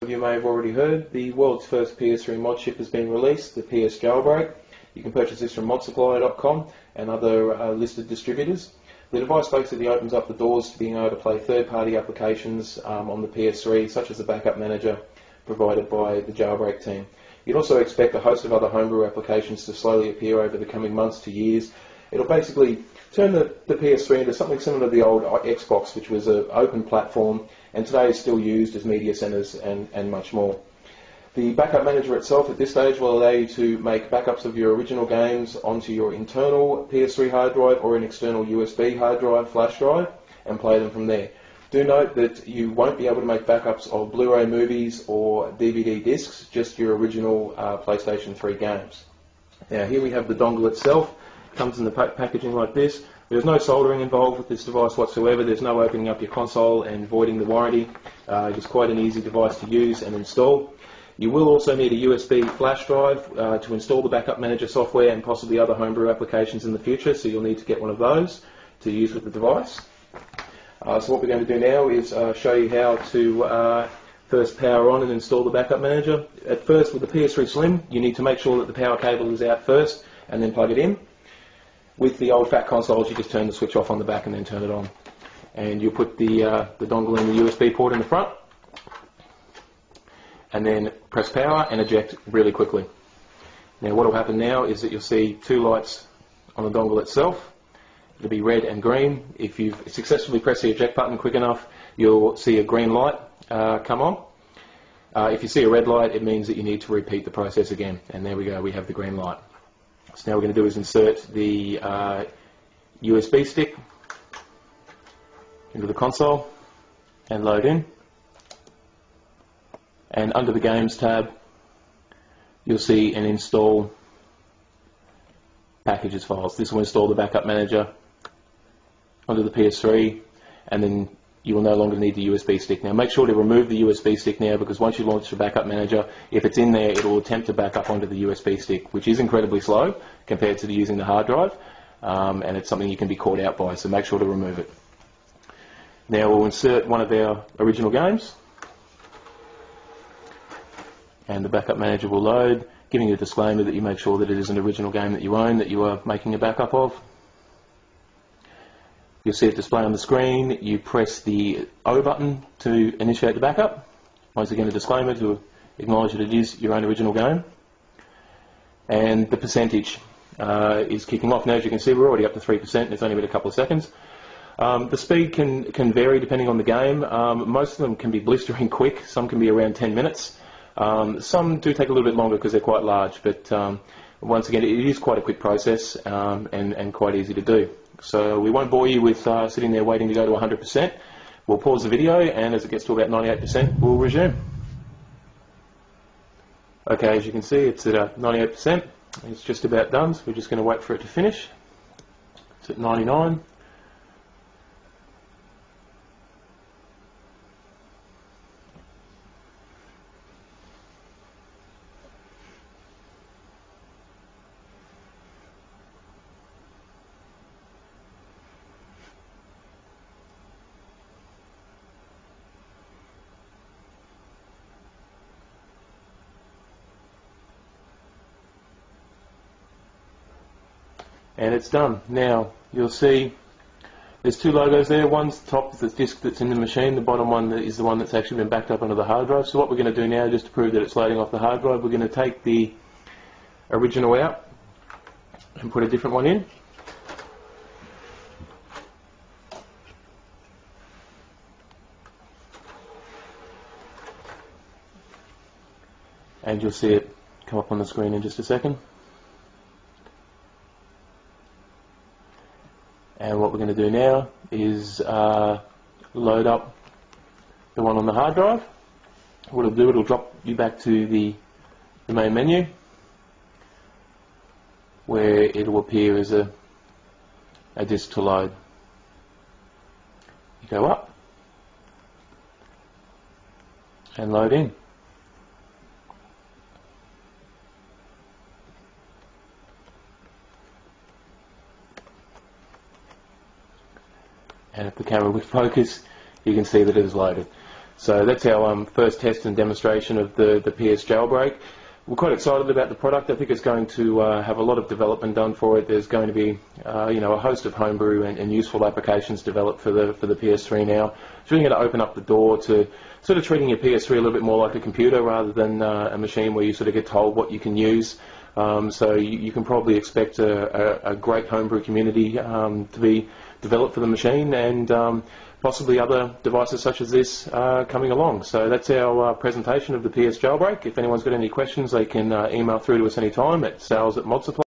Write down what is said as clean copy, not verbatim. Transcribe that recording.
of you may have already heard, the world's first PS3 mod chip has been released, the PS Jailbreak. You can purchase this from modsupplier.com and other listed distributors. The device basically opens up the doors to being able to play third-party applications on the PS3, such as the backup manager provided by the Jailbreak team. You'd also expect a host of other homebrew applications to slowly appear over the coming months to years. It'll basically turn the PS3 into something similar to the old Xbox, which was an open platform, and today is still used as media centers and much more. The backup manager itself at this stage will allow you to make backups of your original games onto your internal PS3 hard drive or an external USB hard drive, flash drive, and play them from there. Do note that you won't be able to make backups of Blu-ray movies or DVD discs, just your original PlayStation 3 games. Now here we have the dongle itself. It comes in the packaging like this. There's no soldering involved with this device whatsoever. There's no opening up your console and voiding the warranty. It's quite an easy device to use and install. You will also need a USB flash drive to install the backup manager software and possibly other homebrew applications in the future, so you'll need to get one of those to use with the device. So what we're going to do now is show you how to first power on and install the backup manager. At first, with the PS3 Slim, you need to make sure that the power cable is out first and then plug it in. With the old fat consoles, you just turn the switch off on the back and then turn it on. And you'll put the dongle in the USB port in the front, and then press power and eject really quickly. Now what will happen now is that you'll see two lights on the dongle itself. It'll be red and green. If you've successfully pressed the eject button quick enough, you'll see a green light come on. If you see a red light, it means that you need to repeat the process again. And there we go, we have the green light. So now what we're going to do is insert the USB stick into the console and load in. And under the Games tab, you'll see an Install Packages files. This will install the backup manager onto the PS3, and then you will no longer need the USB stick. Now make sure to remove the USB stick now, because once you launch the backup manager, if it's in there, it will attempt to back up onto the USB stick, which is incredibly slow compared to using the hard drive, and it's something you can be caught out by, so make sure to remove it. Now we'll insert one of our original games, and the backup manager will load, giving you a disclaimer that you make sure that it is an original game that you own, that you are making a backup of. You'll see it display on the screen. You press the O button to initiate the backup. Once again, a disclaimer to acknowledge that it is your own original game. And the percentage is kicking off. Now, as you can see, we're already up to 3%, and it's only been a couple of seconds. The speed can vary depending on the game. Most of them can be blistering quick. Some can be around 10 minutes. Some do take a little bit longer because they're quite large, but once again, it is quite a quick process and quite easy to do. So we won't bore you with sitting there waiting to go to 100%. We'll pause the video, and as it gets to about 98%, we'll resume. Okay, as you can see, it's at 98%. It's just about done, so we're just going to wait for it to finish. It's at 99. And it's done. Now you'll see there's two logos there. One's the top, the disk that's in the machine. The bottom one is the one that's actually been backed up onto the hard drive. So what we're going to do now, just to prove that it's loading off the hard drive, we're going to take the original out and put a different one in. And you'll see it come up on the screen in just a second. And what we're going to do now is load up the one on the hard drive. What it'll do, it'll drop you back to the main menu, where it'll appear as a disk to load. You go up and load in. And if the camera would focus, you can see that it is loaded. So that's our first test and demonstration of the PS jailbreak. We're quite excited about the product. I think it's going to have a lot of development done for it. There's going to be a host of homebrew and useful applications developed for the PS3 now. It's really going to open up the door to sort of treating your PS3 a little bit more like a computer rather than a machine where you sort of get told what you can use. So you can probably expect a great homebrew community to be developed for the machine, and possibly other devices such as this coming along. So that's our presentation of the PS jailbreak. If anyone's got any questions, they can email through to us anytime at sales@modsupply.